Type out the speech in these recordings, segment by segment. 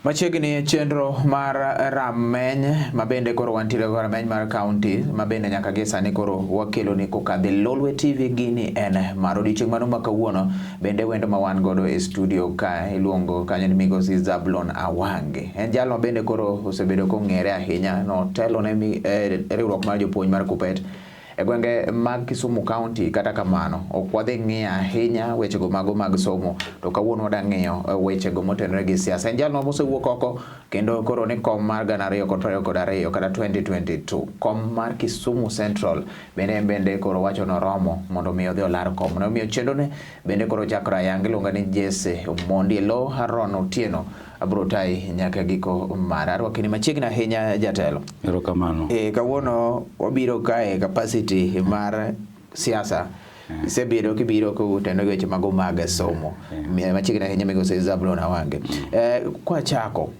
Machiegni chenro mar rameny mabende koro wantiere go rameny mar county mabende nyaka gi sani koro wakelo ni kokadhe Lolwe TV gini en mar odiochieng' mano ma kawuono bende wendo ma wan godo e studio ka iluongo kanyo ni Migosi Zablon Awange. En jalo bende koro osebedo kong'ere ahinya, no telo ne riwruok mar jopuonj mar Kuppet e gwenge mag Kisumu County. Kata kamano ok wadhi ng'iyo ahinya wechego mago mag somo, to kawuono wadwa ng'iyo wechego motenore gi siasa. En jalno mosewuok oko kendo koro ni kom mar 2022 kata 2022 kom mar Kisumu Central bende koro wacho noromo mondo mi odhi olar kom. Ne omiyo chenro ne bende koro chakra ayanga iluongo ni Jesse Omondielo Haron Otieno abrotai nyaka giko mar arwakini machiegni ahinya jatelo. Erokamano. Kawuono wabiro kae capacity mar siasa. Isebedo kibiro kutendo weche mago mag somo. Machiegni ahinya Migosi Zablon Awange. Kwa chako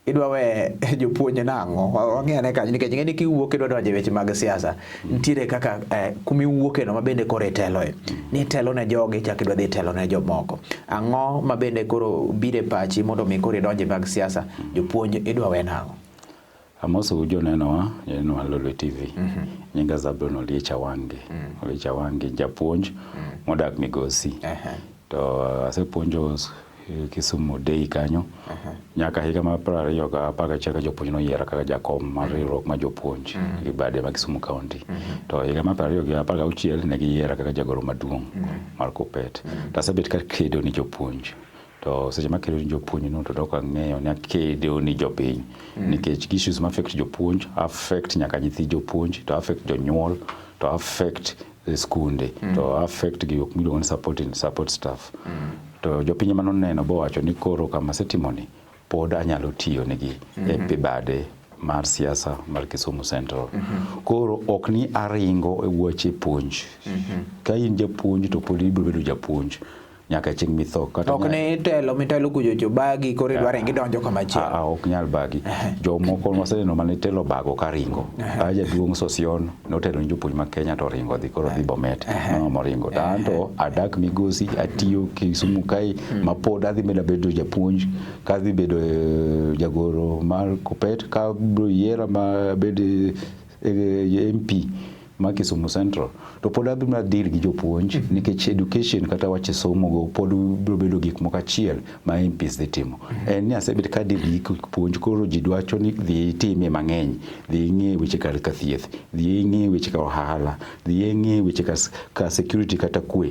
idwa we jopuonj nang'o wang'iyane kanyo nikech ng'eni kiwuok idwa donjo e weche mag siasa nitiere kaka kumi wuoke no mabende koro iteloe ni telo ne jogi chak idwa dhi telo ne jomoko. Ang'o mabende koro bire pachi mondo mi koro idonje mag siasa jopuonj idwa we nang'o? Amoso jonenowa Lolwe TV. Nyinga Zablon Oliech Awange. Oliech Awange japuonj modak Migosi. To asepuonjo Kisumu Day kanyo nyaka higa mar 2011 jopuonj noyiera kaka jakom mar riwruok mar jopuonj gi bade mag Kisumu County. To higa mar 2016 ne giyiera kaka jagoro maduong' mar Kuppet. To asebet ka kedo ni jopuonj. To seche ma kedo ni jopuonj no to dok ang'eyo ni kedo ni jopiny nikech issues ma affect jopuonj affect nyaka nyithi jopuonj, to affect jonyuol, to affect skunde, to affect gi ok miluongo ni support staff. To jopiny manoneno bo wacho ni koro kama setimoni pod anyalo tiyo negi e bade mar siasa mar Kisumu Central. Koro ok ni aringo e wuoche puonj. Ka in japuonj to pod ibiro bedo japuonj nyaka chieng' mitho. Ok ni mitelo kujocho bagi koro idwaro gidonjo kama chielo. Ok nyal bagi. Jomoko waseneno mane telo bago ka ringo. Jaduong' Sosion notelo ni jopuonj ma Kenya to ringo dhi koro dhi Bomet. Moringo. Tanto adak Migosi atiyo Kisumu kae ma pod adhi bedo japuonj, ka adhi bedo jagoro mar Kuppet, ka biro yiera ma bedo MP ma Kisumu Central, to pod adhi dir gi jopuonj nikech education kata wache somo go pod biro bedo gik moko achiel ma MPs dhi timo. En ni asebet ka dir gi puonj koro ji dwacho ni dhi time mang'eny, dhi ng'e weche kar ka thieth, dhi ng'e weche ka ohala, dhi ng'e weche ka security kata kwe,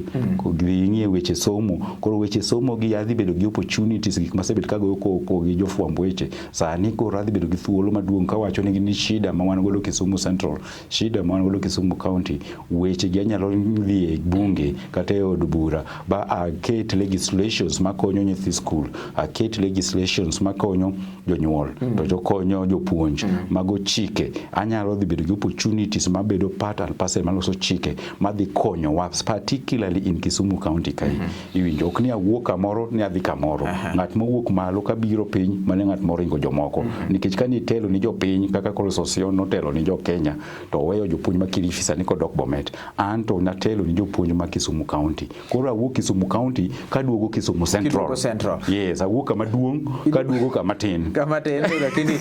dhi ng'e weche somo. Koro weche somo gi adhi bedo gi opportunities gik masebet ka goyo koko gi jofwamb weche. Sani koro adhi bedo gi thuolo maduong' ka wacho ni shida ma wan godo Kisumu Central, shida ma wan godo Kisumu County, weche gi anyalo dhi e bunge kata e od bura ba aket legislations makonyo nyithi school, aket legislations makonyo jonyuol, to jokonyo jopuonj, mago chike. Anyalo dhi bedo gi opportunities mabedo part and parcel maloso chike madhi konyo wa particularly in Kisumu County kai. Iwinjo ok ni awuok kamoro ni adhi kamoro. Ng'at mowuok malo ka biro piny mane ng'at moringo jomoko. Nikech ka ni telo ni jopiny kaka koro Sosion notelo ni jo Kenya to weyo jopuonj ma Kilifi sani kodok Bomet, anto natelo ni jopuonj ma Kisumu County. Koro awuok Kisumu County kaduogo Kisumu Central. Yes, awuok kama duong' kaduogo kama tin. Kama tin lakini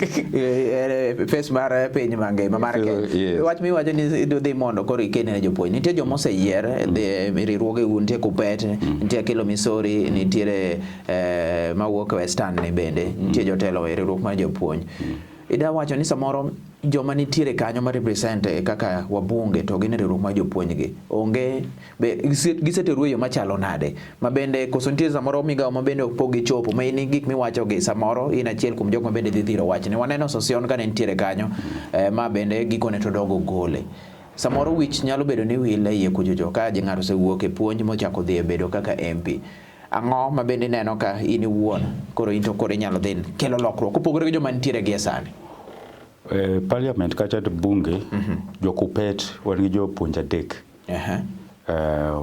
face mar piny mangima mar Kenya. Wach mi wacho ni dhi mondo koro ikene ne jopuonj. Nitie jomo oseyier riwruoge nitie Kuppet, nitie Kilo Misori, nitiere mawuok Western ne bende, nitie jotelo e riwruok mar jopuonj. Ida wacho ni samoro joma nitiere kanyo ma represent kaka wabunge to gin riwruok mar jopuonj gi onge giseteruo yo machalo nade ma bende koso nitiere samoro migawo ma bende ok pogi chopo ma in gik miwacho gi samoro in achiel kuom jok ma bende dhi dhiro wach ni waneno Sosion ka ne nitiere kanyo ma bende gikone to dogo gole. Samoro wich nyalo bedo ni wile yie kujojo ka ng'ato osewuok e puonj mochako dhi bedo kaka MP. Ang'o ma bende neno ka in iwuon koro into koro inyalo dhi kelo lokruok kopogore gi joma nitiere gi sani? Parliament kata bunge jo Kuppet wan gi jopuonj adek.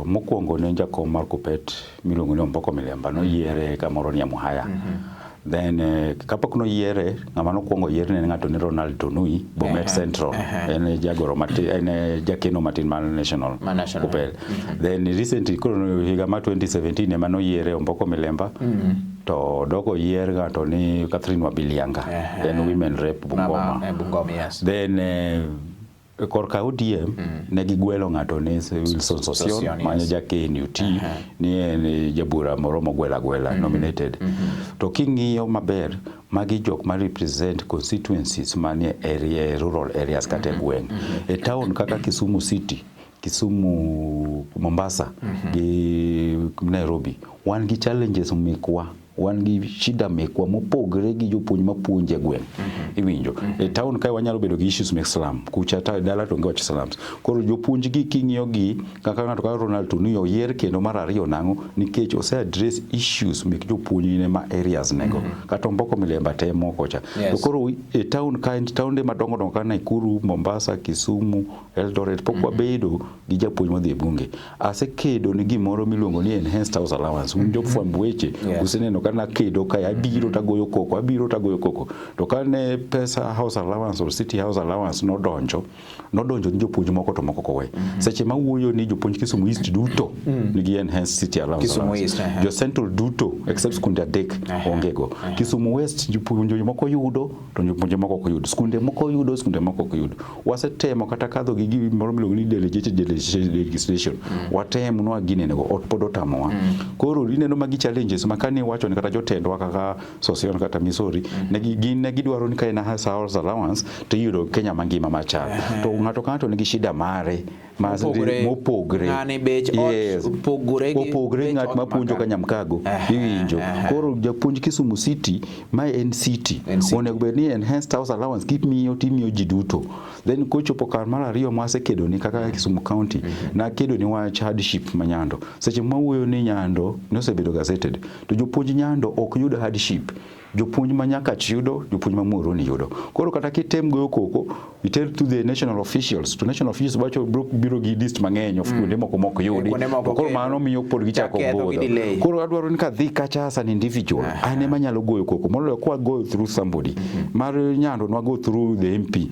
Mokwongo ne jakom mar Kuppet miluongo ni Omboko Milemba noyiere kamoro ni Amuhaya. Then kapok noyiere ng'ama nokwongo yiere ne ng'ato ni Ronald Tonui Bomet Central. En jagoro matin, en jakeno matin mar National Kuppet. Then recently koro higa mar 2017 ema noyiere Omboko Milemba to doko yier ng'ato ni Catherine Wabilianga en women rep Bungoma. Bungoma, yes. Then korka ODM ne gigwelo ng'ato ni Wilson Sosion mane ja KNUT ni en jabura moro mogwela nominated. To king'iyo maber magi jok ma represent constituencies manie area rural areas kata gweng. E town kaka Kisumu City, Kisumu, Mombasa gi Nairobi wan gi challenges mekwa, wan gi shida mekwa mopogre gi jopuonj mapuonje gweng. Iwinjo e town kai wanyalo bedo gi issues mek slum kucha ta dala to ngwach slums. Koro jopuonj gi king'iyo gi kaka ng'ato kaka Ronald Tunuyo yier kendo mar ariyo nango nikech ose address issues mek jopuonj ne ma areas nego kata Mboko Milemba temo kocha. To koro e town kai townde madongo dongo kana Nakuru, Mombasa, Kisumu, Eldoret pokwa bedo gi japuonj modhi e bunge. Asekedo ni gimoro miluongo ni enhanced house allowance. Jofwamb weche useneno kana kedo kai abiro tagoyo koko to kane pesa house allowance or city house allowance nodonjo ni jopuonj moko to moko kowe. Seche ma wuoyo ni jopuonj Kisumu East duto nigi enhanced city allowance. Kisumu East jo central duto except skunde adek ongego. Kisumu West jopuonj moko yudo to jopuonj moko ok yudo. Skunde moko yudo, skunde moko ok yudo. Wasetemo kata kadho gi gimoro miluongo ni delegated legislation. Watemo no agine nego pod otamowa. Koro ineno magi challenges makani wacho ni kata jotendwa kaka Sosion kata Misori ne gidwaro ni kaina house allowance to yudo Kenya mangima machal. To ng'ato kanto nigi shida mare mopogre ng'ani bech opogre ng'at mapuonjo ka Nyamkago iwinjo. Koro japuonj Kisumu City ma en city onego bed ni enhanced house allowance timiyo ji duto. Then kochopo kar mar ariyo mwasekedo ni kaka Kisumu County na kedo ni wach hardship ma Nyando. Seche mwuoyo ni Nyando nosebedo gazetted to jopuonj Nyando ok yud hardship. Jopuonj ma Nyakach yudo, jopuonj ma Muhoroni yudo. Koro kata kitem goyo koko, we tell to the national officials, wacho biro gi list mang'eny of kuonde moko yudi. Koro mano miyo pod gichako bodho. Koro adwaro ni kadhi kacha as an individual, ane manyalo goyo koko. Molo kwa go through somebody. Mar Nyando nwa go through the MP.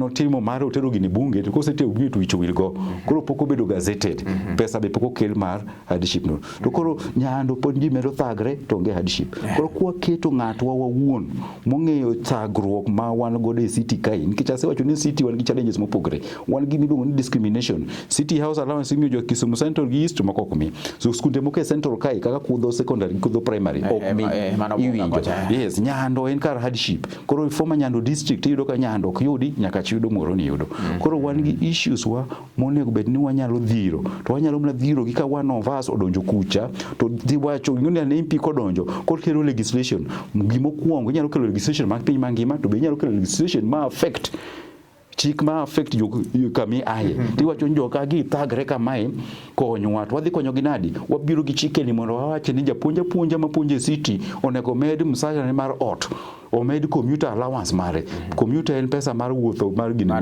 Otimo mare otero gini bunge, to kosetero bunge to wicho wilgo. Koro poko bedo gazetted. Pesa be poko kel mar hardship no. To koro Nyando pod ji medo thagre to onge hardship. Koro kwa keto ng'atwa wawuon mong'eyo thagruok ma wan godo e city kai nikech asewacho ni city wan gi challenges mopogre. Wan gi miluongo ni discrimination. City house allowance imiyo jo Kisumu Central gi East moko ok mi. So skunde moko e Central kai kaka Kudho secondary, Kudho primary ok mi. Yes, Nyando en kar hardship. Koro former Nyando district yudo ka Nyando ok yudi nyaka chiyudo Muhoroni yudo. Koro wan gi issues wa monego bed ni wanyalo dhiro. To wanyalo mna dhiro gi ka one of us odonjo kucha to dhi wacho ng'oni ne MP kodonjo kod kelo legislation mokwongo inyalo kelo legislation mag piny mangima to be inyalo kelo legislation ma affect chik ma affect kami aye tiwacho joka gi thagre kamae konyo ng'ato wadhi konyo gi nadi wabiro gi chike ni mondo wawache ni japuonja mapuonje city onego med msala mar ot omed commuter allowance mare. Commuter en pesa mar wuotho mar gini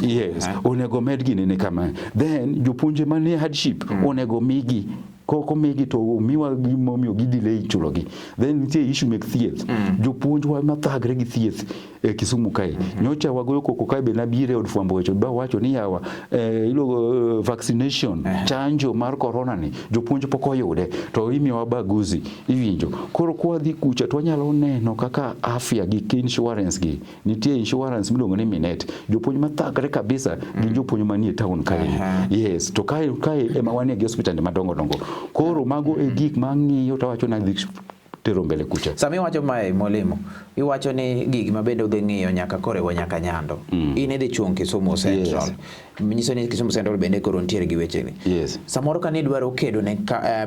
yes onego med gini ne kama. Then jopuonje manie hardship onego migi koko migi to miwa gimomiyo gi delay chulogi. Then nitie issue mek thieth. Jopuonj wa mathagre gi thieth e Kisumu kai. Nyocha wagoyo koko kai be nabire od fwambo wecho ba wacho ni yawa ilo vaccination chanjo mar corona ni jopuonj pok oyude to imiyo wabaguzi iwinjo. Koro kwa dhi kucha to wanyalo neno kaka afya gi insurance gi nitie insurance miluongo ni Minet. Jopuonj mathagre kabisa gi jopuonj manie town kai. Yes, to kai ema wanie gi hospital madongo dongo. Koro mago e gik mang'iyo to wacho na dhi tero mbele kucha. Sami wacho mae Mwalimu, iwacho ni gigi mabende udhi ng'iyo nyaka korewa nyaka Nyando. In idhi chung Kisumu Central. Minyiso ni Kisumu Central bende koro ntiere gi weche ni. Yes. Samoro ka ni dwaro kedo ne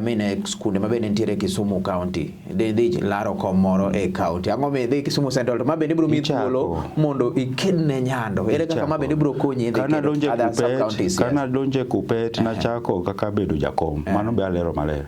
mine skunde mabende ntiere Kisumu County. Dhi laro kom moro e county. Ang'o mi dhi Kisumu Central to mabende biro mi thuolo mondo iked ne Nyando. Ere kaka mabende biro konyi dhi kedo other sub counties. Kana donje Kupet na chako kaka bedo jakom. Mano be alero maler.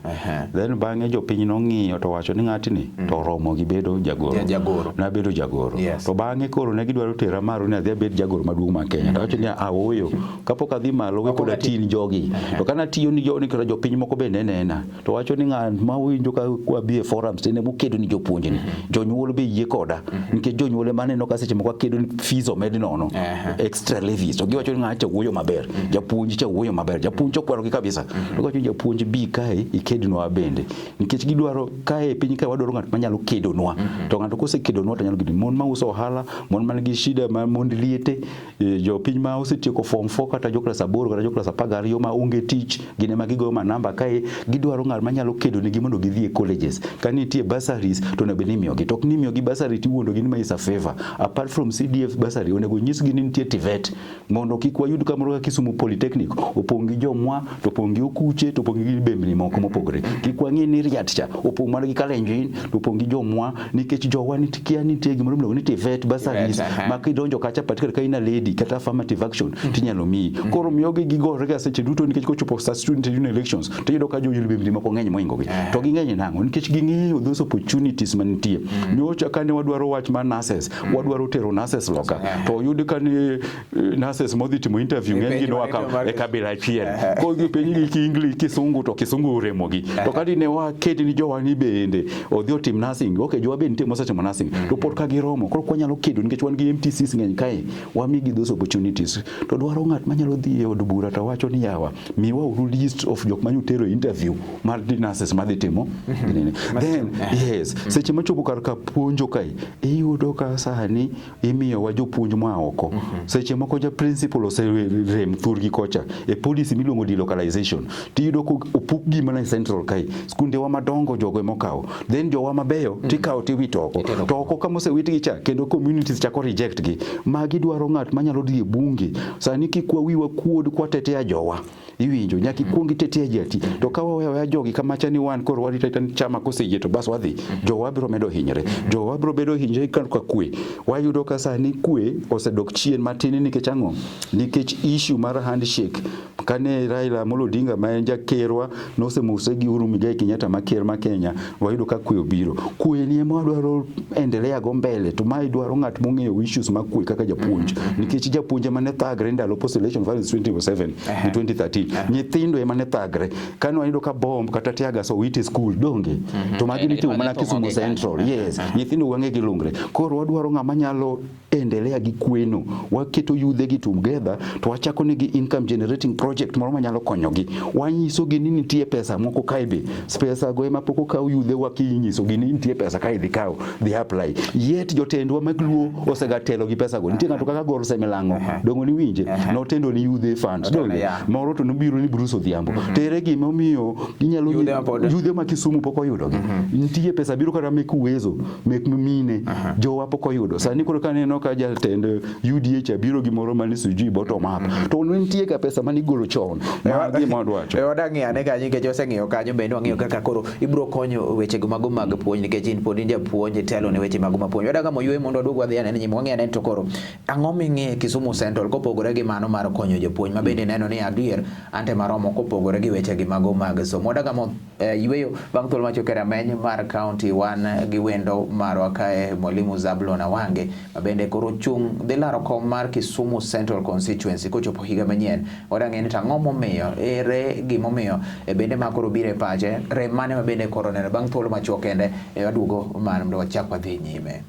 Then bang'e jopiny nong'iyo to wacho ni ng'atni to romo gi bedo jagoro. Na bedo jagoro. To bang'e koro ne gidwaro tera maro ni adhi abed jagoro maduong' ma Kenya. To wacho ni aoyo kapok adhi malo we koda tin jogi to kana tiyo ni joni kata jopiny moko bende nena to wacho ni ng'an ma winjo ka wabi e forums tene mukedo ni jopuonje ni jonyuol be yie koda nikech jonyuol mane no ka seche moko kedo ni fees omed nono extra levies to giwacho ni ng'acha wuoyo maber japuonj cha wuoyo maber japuonj okwaro gi kabisa to gacho japuonj bi kae ikednwa bende nikech gidwaro kae piny kae wadwaro ng'at manyalo kedonwa to ng'ato kosekedonwa to nyalo gidi mon ma uso ohala mon man gi shida ma mond liete jopiny ma osetieko form 4 kata jo klas 8 kata jo klas 12 ma onge tich gine ma gigoyo ma namba kae gidwaro ng'at manyalo kedonegi mondo gidhi e colleges kanitie bursaries to ne beni miyogi to ni miyogi bursary tiwuondo gi ni ma is a favor apart from CDF bursary onego nyisgi ni nitie TVET mondo kik wayud kamoro ka Kisumu Polytechnic opong' gi jomwa to opong' gi okuche to opong' gi bembni moko mopogore kik wang'e ni Riat cha opong' mana gi Kalenjin to opong' gi jomwa nikech jowa nitie gimoro miluongo ni TVET bursaries ma kidonjo kacha particularly ka ina lady kata affirmative action tinyalo miyi koro miyogi gigore ga seche duto nikech kochopo sa student union elections to yudo ka joyudo bembni moko ng'eny moingogi to ging'eny nang'o nikech ging'eyo those opportunities manitie nyocha kane wadwaro wach ma nurses wadwaro tero nurses loka to yudi kane nurses modhi timo interview ng'eny gi noaka e kabila achiel ko gipenji gi English Kisungu to Kisungu uremogi to kadi ne waketi ni jowani bende odhi otim nursing okay jowa bende timo seche mo nursing to pod ka giromo koro kwanyalo kedo nikech wan gi MTCs ng'eny kae wamigi those opportunities to dwaro ng'at manyalo dhi e od bura to wacho ni yawa miwa uru list of jok manyutero interview mar nurses madhi timo then yes seche machopo kar ka puonjo kae iyudo ka sani imiyo wa jopuonj ma oko seche moko ja principal oserem thurgi kocha e policy miluongo delocalization tiyudo ko opuk gi mana central kae skunde wa madongo jogo mokawo then jowa mabeyo tikawo tiwito oko to oko kama osewitgi cha kendo communities chako reject gi magi dwaro ng'at manyalo dhi e bunge sani kikwa wiwa kuod kwa tetea jowa iwinjo nyaki kuongi tetea jati to ka waweya jogi kamacha ni wan koro warita chama koseyie to bas wadhi jowa biro medo hinyre jowa biro bedo hinyre ka kwe wayudo ka sani kwe osedok chien matin nikech ang'o nikech issue mar handshake kane Raila Amolo Odinga ma en jakerwa nosemuse gi Uhuru Muigai Kenyatta maker ma Kenya wayudo ka kwe obiro kwe ni ema dwaro endelea go mbele to mai dwaro ng'at mong'eyo issues ma kwe kaka japuonj nikech japuonj mane thagre ndalo post election violence 2007 ni 2013 nyithindo ema ne thagre kane wayudo ka bomb kata tiaga so wit school donge to magi nitimo mana Kisumu Central yes nyithindo wang'e gi lungre koro wadwaro ng'ama nyalo endelea gi kweno waketo yudhe gi together to wachako negi income generating project moro manyalo konyogi wanyiso gi ni nitie pesa moko kae be pesa go ema poko kaw yudhe wakinyiso gi ni nitie pesa kae dhi kaw dhi apply yet jotendwa magluo osegatelo gi pesa go nitie ng'ato kaka Gor Semelang'o dongo ni winje notendo ni yudhe funds donge moro to nobiro ni Bruce Odhiambo tere gi momiyo ginyalo yudhe ma Kisumu poko yudo gi nitie pesa biro kata mek uwezo mek mine jowa poko yudo sani koro kaneno ka jatend UDH biro gi moro mani suji bottom up to nitie ka pesa mani golo chon ma gi mondo wacho wadang'i ane kanyo nikech oseng'iyo kanyo bende wang'iyo kaka koro ibiro konyo weche mago mag puonj nikech in pod in japuonj telo ne weche mago mapuonj wadaga moywe mondo odwog wadhi ane nyimo wang'iyo ane to koro ang'o ming'e Kisumu Central kopogore gi mano mar konyo jopuonj ma bende neno ni adier ante maromo kopogore gi weche mago mag somo wadaga mo yweyo bang' thuolo macho Rameny mar county wan gi wendo marwa kae Mwalimu Zablon Awange ma bende koro chung dhi laro kom mar Kisumu Central constituency kochopo higa manyien wadang'e ni tang'o momiyo ere gimomiyo bende ma koro bire pache rem mane ma bende koro neno bang' thuolo macho kende waduogo man mondo wachak wadhi nyime.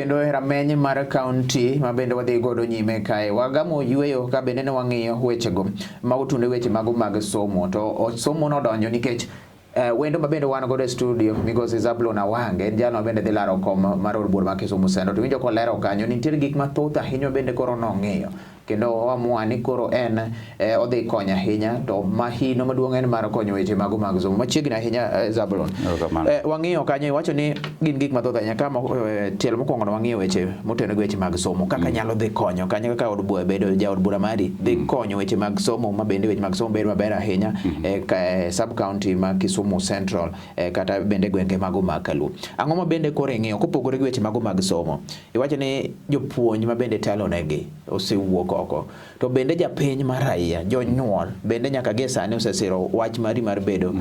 kendo rameny mar kaunti ma bende wadhi godo nyime kae wagamo yweyo ka bende ne wang'iyo wechego ma otunde weche mago mag somo to somo nodonjo nikech wendo ma bende wan godo e studio Migosi Zablon Awange en jano bende dhi laro kom mar od bura ma Kisumu Central to winjo kolero kanyo nitie gik mathoth ahinya bende koro nong'iyo kendo oamua ni koro en odhi konyo ahinya to mahino maduong' en mar konyo weche mago mag somo machiegni ahinya Zablon wang'iyo kanyo iwacho ni gin gik mathoth ahinya kama tielo mokwongo wang'iyo weche motenore gi weche mag somo kaka nyalo dhi konyo kanyo kaka od bura bedo ja od bura mari dhi konyo weche mag somo ma bende weche mag somo bedo maber ahinya sub county ma Kisumu Central kata bende gwenge mago mag Kalu ang'o ma bende koro ing'iyo kopogore gi weche mago mag somo iwacho ni jopuonj ma bende telo negi osewuok oko to bende japiny mar raia jonyuol bende nyaka gie sani osesiro wach mari mar bedo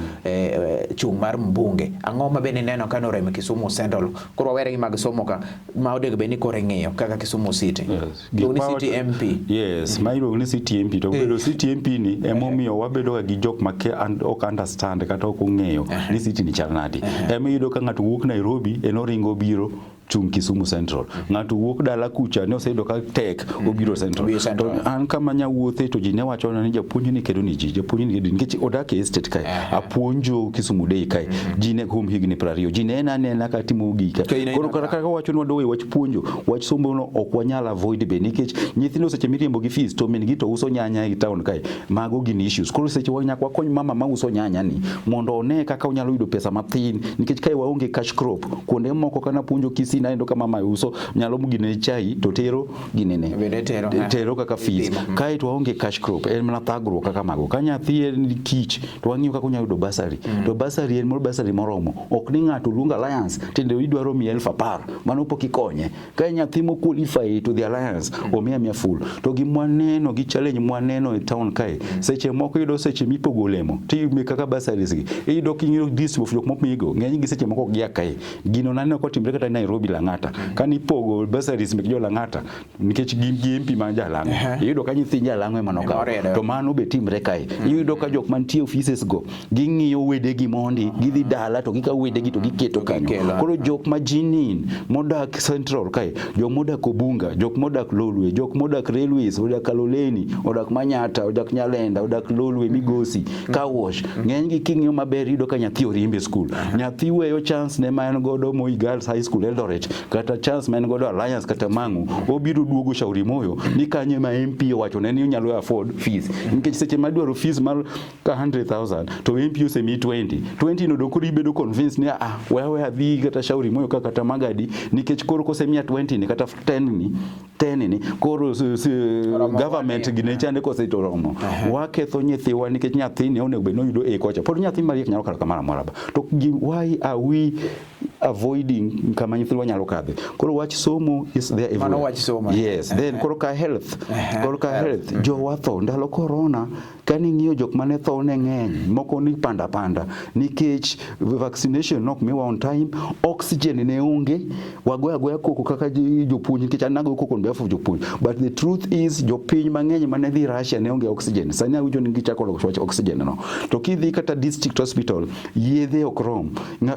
chung' mar mbunge ang'o ma bende neno ka norem Kisumu Central koro wawere gi mag somo ka ma odego bende koro ing'iyo kaka Kisumu City ni City MP yes ma iluongo ni City MP to bedo City MP ni emomiyo wabedo gi jok ma ok understand kata ok ong'eyo ni City ni chal nadi iyudo ka ng'ato wuok Nairobi enoringo biro chung Kisumu Central ng'ato wuok dala kucha ne oseyudo ka tek obiro Central to an kama nyawuothe to ji ne wacho ni japuonj ni kedo ni ji japuonj ni nikech odak e state kai apuonjo Kisumu Day kai ji ne kuom higni 20 ji ne nena ka timo gika koro kaka wacho ni wadowe wach puonjo wach somo no ok wanyal avoid be nikech nyithindo seche miriembo gi fees to min gi to uso nyanya e town kai mago gin issues koro seche wanyakwa kony mama ma uso nyanya ni mondo one kaka unyalo yudo pesa mathin nikech kai waonge cash crop kuonde moko kana puonjo Kisii naendo kama mama uso nyalo mugine chai to tero ginene tero kaka fees kai to waonge cash crop en mana thagruok kaka mago ka nyathi en kich to wang'iyo kaka unyalo yudo basari to basari en basari moromo ok ni ng'ato luongo alliance tende idwaro 10,000 mano pok ikonye ka nyathi mo qualify to the alliance omiya full to gi mwaneno gi challenge mwaneno e town kai seche moko yudo seche mipogo olemo ti kaka basari gi iyudo kinyo district jok momigo ng'eny gi seche moko gi akai gino naneno ko timbre kata Nairobi Lang'ata kani pogo basaris mek jo Lang'ata nikech gin gi MP ma Jalango iyudo ka nyithind Jalango ema nokawo to mano be timre kai iyudo ka jok mantie offices go ging'iyo wedegi mondi gidhi dala to gikawo wedegi to giketo kanyo koro jok ma jinin modak Central kai jok modak Obunga jok modak Lolwe jok modak Railways odak Kaloleni odak Manyata odak Nyalenda odak Lolwe Migosi Kawosh ng'eny gi king'iyo maber iyudo ka nyathi orimbe school nyathi weyo chance ne ma en godo Moi Girls High School Eldoret kata chance man godo Alliance kata Mangu obiro duogo Shauri Moyo ni kanye ma MP wacho ne ni nyalo afford fees nikech seche ma dwaro fees mar ka 100,000 to MP osemi 20 no dokuri bedo convinced ni wewe adhi kata Shauri Moyo kata Magadi nikech koro kosemia 20 ni kata 10 ni koro government gine chande koseto romo waketho nyithiwa nikech nyathi ne onego be no yudo kocha pod nyathi mariek nyalo kala kamara moraba to why are we avoiding kama nyithiwa nyalo kadhe koro wach somo is there everywhere mano wach somo yes then koro ka health jo watho ndalo corona kani ng'iyo jok mane tho ne ng'eny moko ni panda nikech vaccination nok miwa on time oxygen ne onge wagoya koko kaka jopuonj nikech anago koko on behalf of jopuonj but the truth is jopiny mang'eny mane dhi Russia ne onge oxygen sani awinjo ni gichako wach oxygen no to kidhi kata district hospital yedhe okrom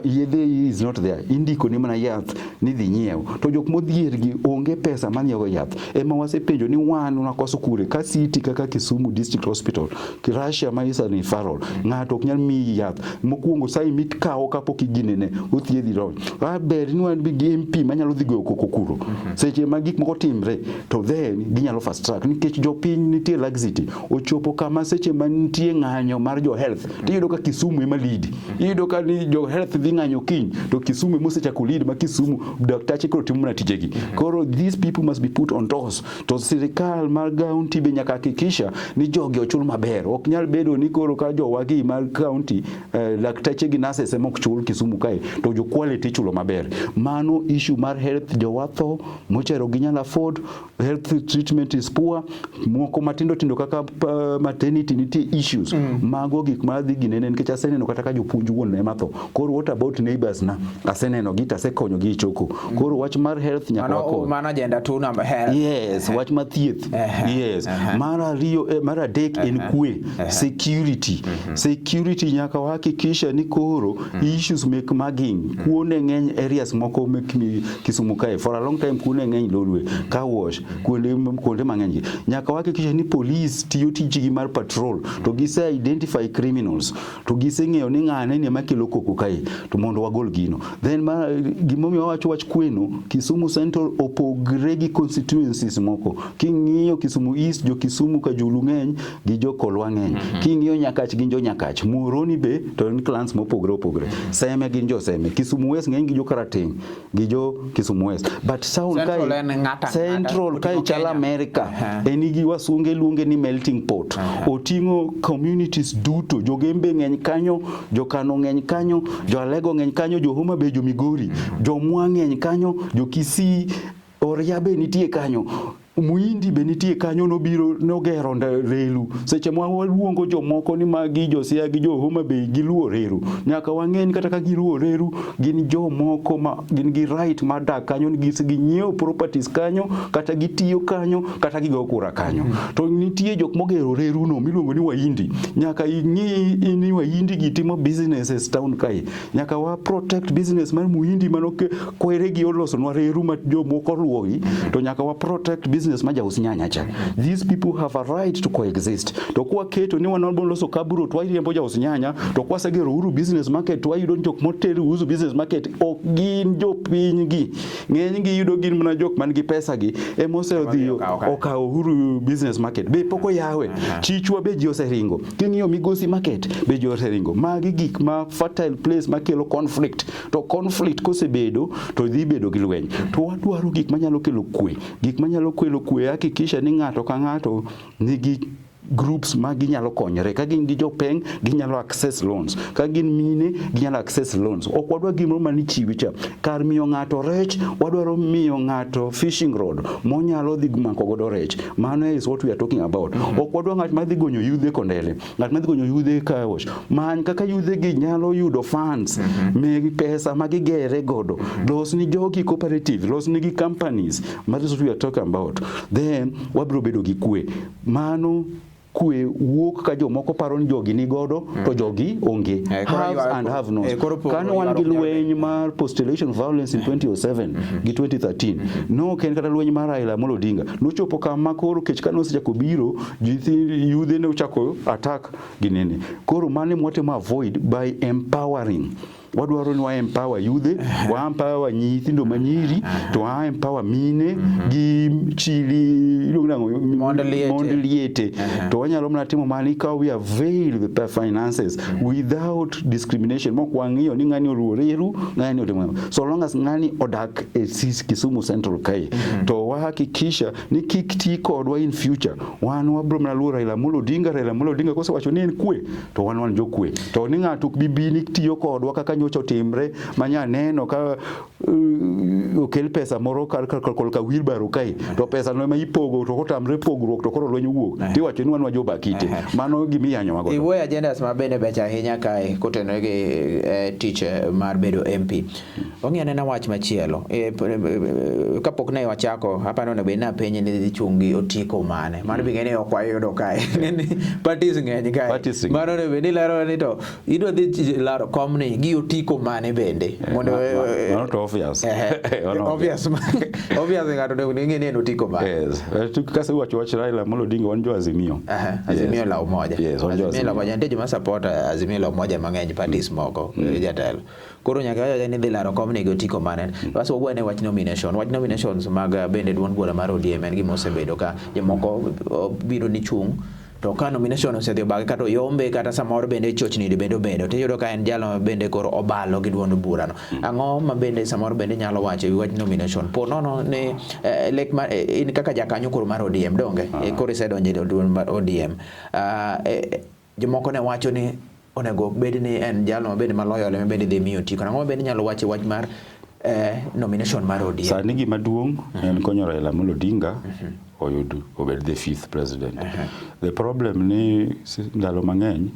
yedhe is not there indiko ni mana yath ni dhi nyiew to jok modhier gi onge pesa manyiewo yath ema wasepenjo ni wan unakoso kure ka City kaka Kisumu district hospital Russia ma isa ni farol ng'ato ok nyal mi yath mokuongo sai mitkawo kapok iginene othiedhi ron ber ni wan gi MP manyalo dhi goyo koko kuro seche ma gik moko timre to then ginyalo fast track nikech jopiny nitie laxity ochopo kama seche mantie ng'anyo mar jo health tiyudo ka Kisumu ema lead iyudo ka ni jo health dhi ng'anyo kiny to Kisumu mosechako lead ma Kisumu daktache koro timo na tijegi koro these people must be put on toes to sirikal mar county be nyaka hakikisha ni jogi ochul maber ok nyal bedo ni koro ka jo wagi mar county laktache gi nurses ema ok chul Kisumu kae to jo quality chulo maber mano issue mar health jo watho mochero gi nyala afford health treatment is poor moko matindo kaka maternity nitie issues mago gik ma dhi ginene nikech aseneno kata ka jopuonj wuon ne matho koro what about neighbors na aseneno gi tasekonyo gi choko koro wach mar health nyaka wako mano agenda 2 number health yes wach mar thieth yes mar ariyo mar adek en kwe security nyaka wahakikisha ni koro issues mek maging kuone ngeny areas moko mek Kisumu kae for a long time kuone ngeny lolwe car wash kuonde mangeny nyaka wahakikisha ni police tiyo tijgi mar patrol to gise identify criminals to gise ng'eyo ni ng'ane ne makelo koko kae to mondo wagol gino then gimomiyo wacho wach kweno Kisumu Central opogre gi constituencies moko king'iyo Kisumu East jo Kisumu ka julu ng'eny gi jo Kolwa ng'eny king'iyo Nyakach gi jo Nyakach Muhoroni be to en clans mopogre Seme gi jo Seme Kisumu West ng'eny gi jo Karateng gi jo Kisumu West but South kai Central kai chala America enigi wasunge luonge ni melting pot otingo communities duto jo Gembe ng'eny kanyo jo Kano ng'eny kanyo jo Alego ng'eny kanyo jo Homa Bay jo Migori jo Mwa ng'eny kanyo jo Kisii Oria be nitie kanyo Muindi be nitie kanyo nogero relu seche mwa waluongo jomoko ni magi jo Siaya gi jo Homa Bay giluo reru nyaka wang'eny kata ka giluo reru gin jomoko ma gin gi right mar dak kanyo gi nyiewo properties kanyo kata gitiyo kanyo kata gigo kura kanyo to nitie jok mogero reru no miluongo ni Waindi nyaka ing'i ni Waindi gitimo businesses town kai nyaka wa protect business mar Muindi manoke kwere gi oloso nwa reru ma jomoko luogi to nyaka wa protect business maja usinyanya cha these people have a right to coexist to kwa keto ni wanaloso kaburo twairi mboja usinyanya to kwa sagero uru business market twayudo jok motero uzu business market ogin jo pinygi ng'eny gi yudo gin mana jok man gi pesa gi emose odhiyo okawo uru business market be poko yawe chichwa be ji oseringo king'iyo Migosi market be ji oseringo magi gik ma fertile place makelo conflict to conflict kosebedo to dhi bedo gi lweny to wadwaro gik manyalo kelo kwe gik manyalo kelo kwe hakikisha ni ng'ato ka ng'ato nigi groups ma ginyalo konyore ka gin gi jopeng ginyalo access loans ka gin mine ginyalo access loans ok wadwa gimoro mani chiwi cha kar miyo ng'ato rech wadwaro miyo ng'ato fishing rod monyalo dhi mako godo rech mano is what we are talking about ok wadwa ng'at madhi gonyo yudhe Kondele ng'at madhi gonyo yudhe car wash man kaka yudhe gi nyalo yudo funds me pesa magigere godo los ni jogi cooperative los ni gi companies that is what we are talking about then wabro bedo gi kwe mano kwe wuok ka jomoko paro ni jogi ni godo to jogi onge have and have not kan wan gi lweny mar postulation violence in 2007 gi 2013 no ken kata lweny mar Raila Amolo Odinga nochopo kama koro kech kano osechako biro yudhe ne ochako attack ginene koro mane mwatemo avoid by empowering wadwaro ni wa empower yudhe wa empower nyithindo manyiri to wa empower mine gi chili mondeliete to wanyalo mna timo mali ka we avail the finances without discrimination mokwang'iyo ni ng'ani oruoreru ng'ani otimo so long as ng'ani odak e Kisumu Central kai to wahakikisha ni kik ti kodwa in future wan wabro mna luo Raila Amolo Odinga kosewacho ni en kwe to wan jo kwe to ni ng'ato bibini tiyo kodwa kaka nyocha timre manya neno ka okel pesa moro kar ka wheelbarrow kai to pesa no ma ipogo to kotamre pogruok to koro lwenyo wuok tiwacho ni wan joba kite mano gimiyanyo mago iwe agendas ma bende becha ahinya kai kotenore gi tich mar bedo MP ong'ene na wach machielo kapok ne wachako hapa no be na penye ni dhi chungi otiko mane mano bi ngene okwayudo kai parties ng'eny kai mano ne be ni laro ni to ido dhi laro komni gi otiko mane bende mondo not obvious obvious ngato ne ngene no otiko mane yes tukase wacho Raila Amolo Odinga wan jo Azimio Azimio la umoja Azimio la umoja ndio ma support Azimio la umoja mang'eny parties moko jatelo koro nyaka ni dhi laro komni gi otiko mane bas wagwane wach nominations mag bende duond bura mar ODM en gima osebedo ka jomoko biro ni chung to ka nomination osedhi bag kata yombe kata samoro bende chochni bedo to yudo ka en jalo bende koro obalo gi duond burano ang'o ma bende samoro bende nyalo wacho wach nomination po nono ne lek ma in kaka jakanyo koro mar ODM donge koro isedonje duond mar ODM jomoko ne wacho ni onego bed ni en jalo bende maloyo le bende dhi miyo tiko ang'o bende nyalo wacho wach mar nomination mar ODM sani gima duong' en konyo Raila Amolo Odinga oyud obed the 5th president the problem ni ndalo mang'eny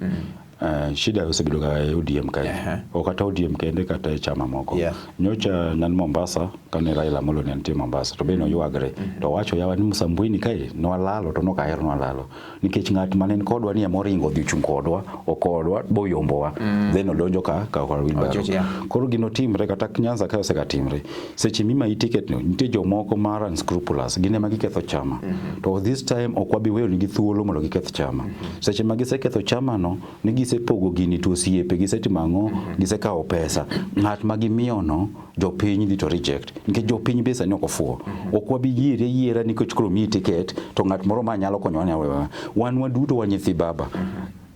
shida osebedo ga ODM kae o kata ODM kende kata chama moko nyocha nan Mombasa kane Raila Amolo ne nitie Mombasa to be no ywagre to wacho yawa ni Msambweni kae no lalo to no kaher no lalo nikech ng'at manen kodwa ni moringo dhi chung kodwa okodwa boyombowa then odonjo ka wilbaro koro gino timre kata Nyanza kae osega timre seche mima i ticket no nitie jomoko mar unscrupulous gine magi ketho chama to this time okwabi weyo nigi thuolo mondo giketh chama seche magi seketho chama no nigi sepogo gini to osiepe gisetimango gisekawo pesa ng'at magimiyo no jopiny dhi to reject nikech jopiny pesa ni okofuo okwabi yiera nikech koro mi ticket to ng'at moro ma nyalo konyo wan waduto wa nyithi baba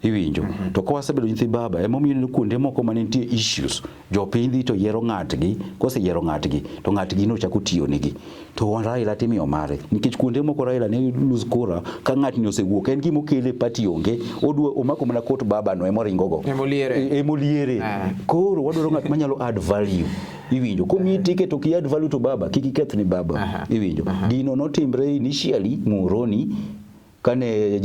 iwinjo to ko wasebedo nyithi baba emomiyo kuonde moko manitie issues jopiny dhi to yiero ng'atgi kose yiero ng'atgi to ng'atgi no chako tiyo nigi to Raila timiyo mare nikech kuonde moko Raila ne lose kura ka ng'atni osewuok en gimo kele party onge odwa omako mana kot baba no emoringogo emoliere koro wadwaro ng'at manyalo add value iwinjo komi ticket to ki add value to baba kiki keth ni baba iwinjo gino notimre initially Muhoroni kane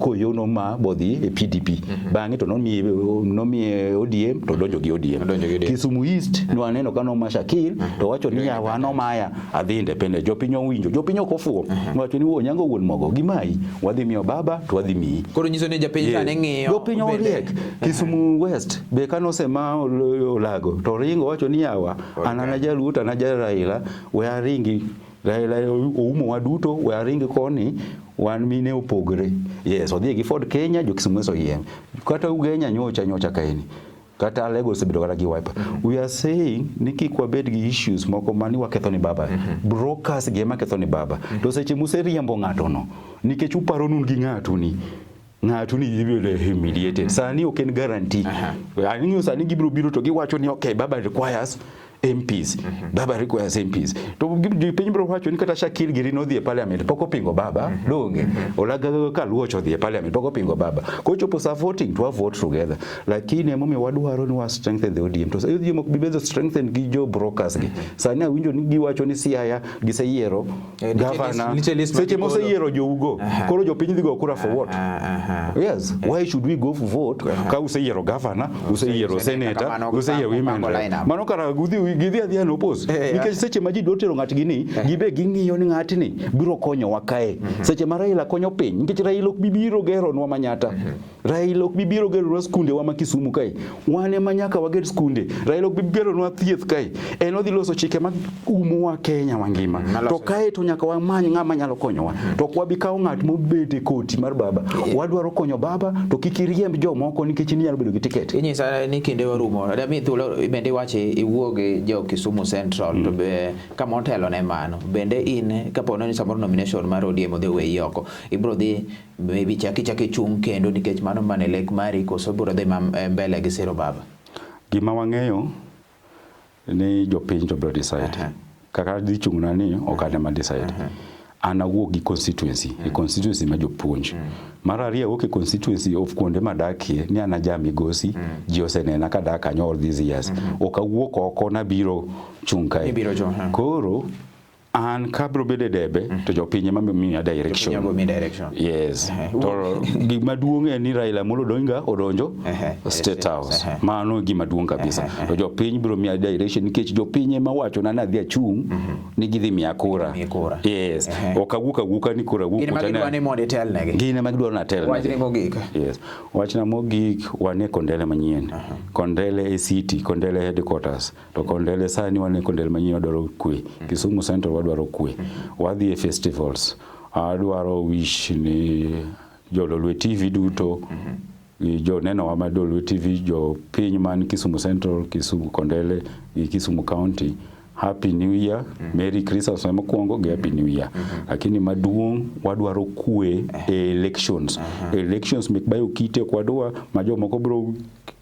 koyono ma bodhi e PDP bang'e to nomiye ODM to donjo gi ODM Kisumu East no aneno kano Mashakil to wacho ni yawa no maya adhi independent jopiny owinjo jopiny okofuo wacho ni nyango wuon mogo gimai wadhi miyo baba to wadhi miyi koro nyiso ni jopiny sane ng'iyo jopiny oriek Kisumu West be kano sema olago to ringo wacho ni yawa anana jaluta anaja Raila we aringi Raila oumo waduto we aringi koni wan mine opogre odhi gi Ford Kenya jo Kisumu so yiem kata ugenya nyocha kaeni kata Lagos bedo kata gi wiper we are saying ni kikwa bed gi issues moko mani waketho ni baba brokers gi maketho ni baba to seche museriembo ng'ato no nikech uparo nun gi ng'ato ni ibiro humiliated sani ok en guarantee ani sani gibiro to giwacho ni okay baba requires MPs baba requires MPs to piny bro wacho ni kata Shakil Girino dhi e parliament poko pingo baba donge olaga ka luocho dhi e parliament poko pingo baba ko chopo supporting to vote together lakini emomi wadwaro ni wa strengthen the ODM to ODM ok bibezo strengthen gi jo brokers gi sani awinjo ni giwacho ni Siaya giseyiero governor seche moseyiero jougo koro jopiny dhi go kura for what yes why should we go for vote ka useyiero governor useyiero senator useyiero women mano kara gidhi adhiya no pos nikech seche ma ji dotero ng'atgi ni gibe ging'iyo ni ng'atni biro konyo wakae seche ma Raila konyo piny nikech Raila ok bibiro gero nwa Manyata Raila ok bibiro gero nwa skunde wa ma Kisumu kae wane manyaka wager skunde Raila ok bibiro nwa thieth kae en odhi loso chike mag umo wa Kenya mangima to kae to nyaka wamany ng'ama nyalo konyowa to kwabi kawo ng'at mobete koti mar baba wadwaro konyo baba to kikiriemb jomoko nikech ni nyalo bedo gi ticket inyisa ni kinde warumo mi thuolo bende wache iwuoge jo Kisumu Central to be kama otelo ne mano bende in kapono ni samoro nomination mar ODM odhi weyi oko ibro dhi maybe chaki chung kendo nikech mano mane lek mari koso bro dhi mbele gi sero baba gima wang'eyo ni jopiny to bro decide kaka dhi chung'na ni okane ma decide ana wuok gi constituency constituency ma jopuonj mar ariyo wuok e constituency of kuonde madakie ni ana jamigosi ji osenena ka dak kanyo all these years ok awuok oko na biro chung kae koro an kabro bede debe to jopiny ma miya direction yes to gima duong' en ni Raila Amolo odonjo State House mano gima duong' kabisa to jopiny biro miya direction nikech jopiny ma wacho na nadhi achung' ni gidhi miya kura yes ok awuok ni kura wuok gine magidwaro na tel yes wachna mogik wane Kondele manyien Kondele e city Kondele headquarters to Kondele sani wane Kondele manyien wadwaro kwe Kisumu Central wadwaro kwe wadhi e festivals adwaro wish ni Jololwe TV duto jo neno wa Jololwe TV jo piny man Kisumu Central Kisumu Kondele Kisumu County Happy New Year Merry Christmas mokwongo gi Happy New Year lakini maduong' wadwaro kwe elections mek bayo kite kwadwa ma jomoko bro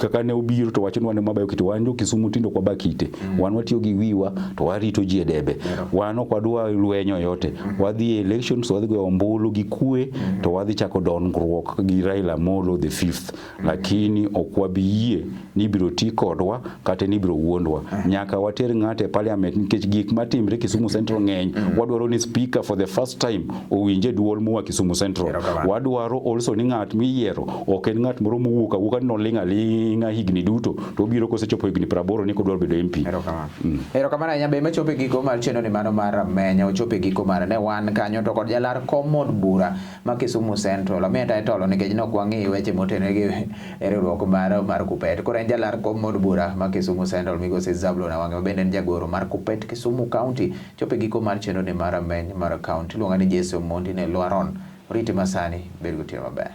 kaka ne obiro to wacho ni wan mabayo kite, wan jo Kisumu tindo kwa bakite, wan watiyo gi wiwa to warito ji e debe, wan ok wadwa lwenyo yote, wadhi elections, wadhi go ombulu gi kue, to wadhi chako dongruok gi Raila Amolo the 5th, lakini ok wabiyie ni biro ti kodwa kata ni biro wuondwa. Nyaka water ng'ate parliament nikech gik matimre Kisumu Central ng'eny. Wadwaro ni speaker for the first time owinje duol moa Kisumu Central. Wadwaro also ni ng'at miyiero ok en ng'at moro mowuok awuoka no ling'a higni duto to biro kosechopo higni 80 ni kodwaro bedo MP. Erokamano ahinya. Be machopo giko mar chenro ni mano mar Rameny, ochopo giko mar ne wan kanyo to kod jalar kom od bura ma Kisumu Central ameta etolo nikech nok wang'i weche motenore gi riwruok mar Kupet. Koro en jalar kom od bura ma Kisumu Central migosi Zablon Awang'e, bende en jagoro mar Kupet Kisumu County. Chopo giko mar chenro ni mar Rameny mar county. Luonga ni Jason Mondi ne Lwaron. Riti masani, bed gotieno maber.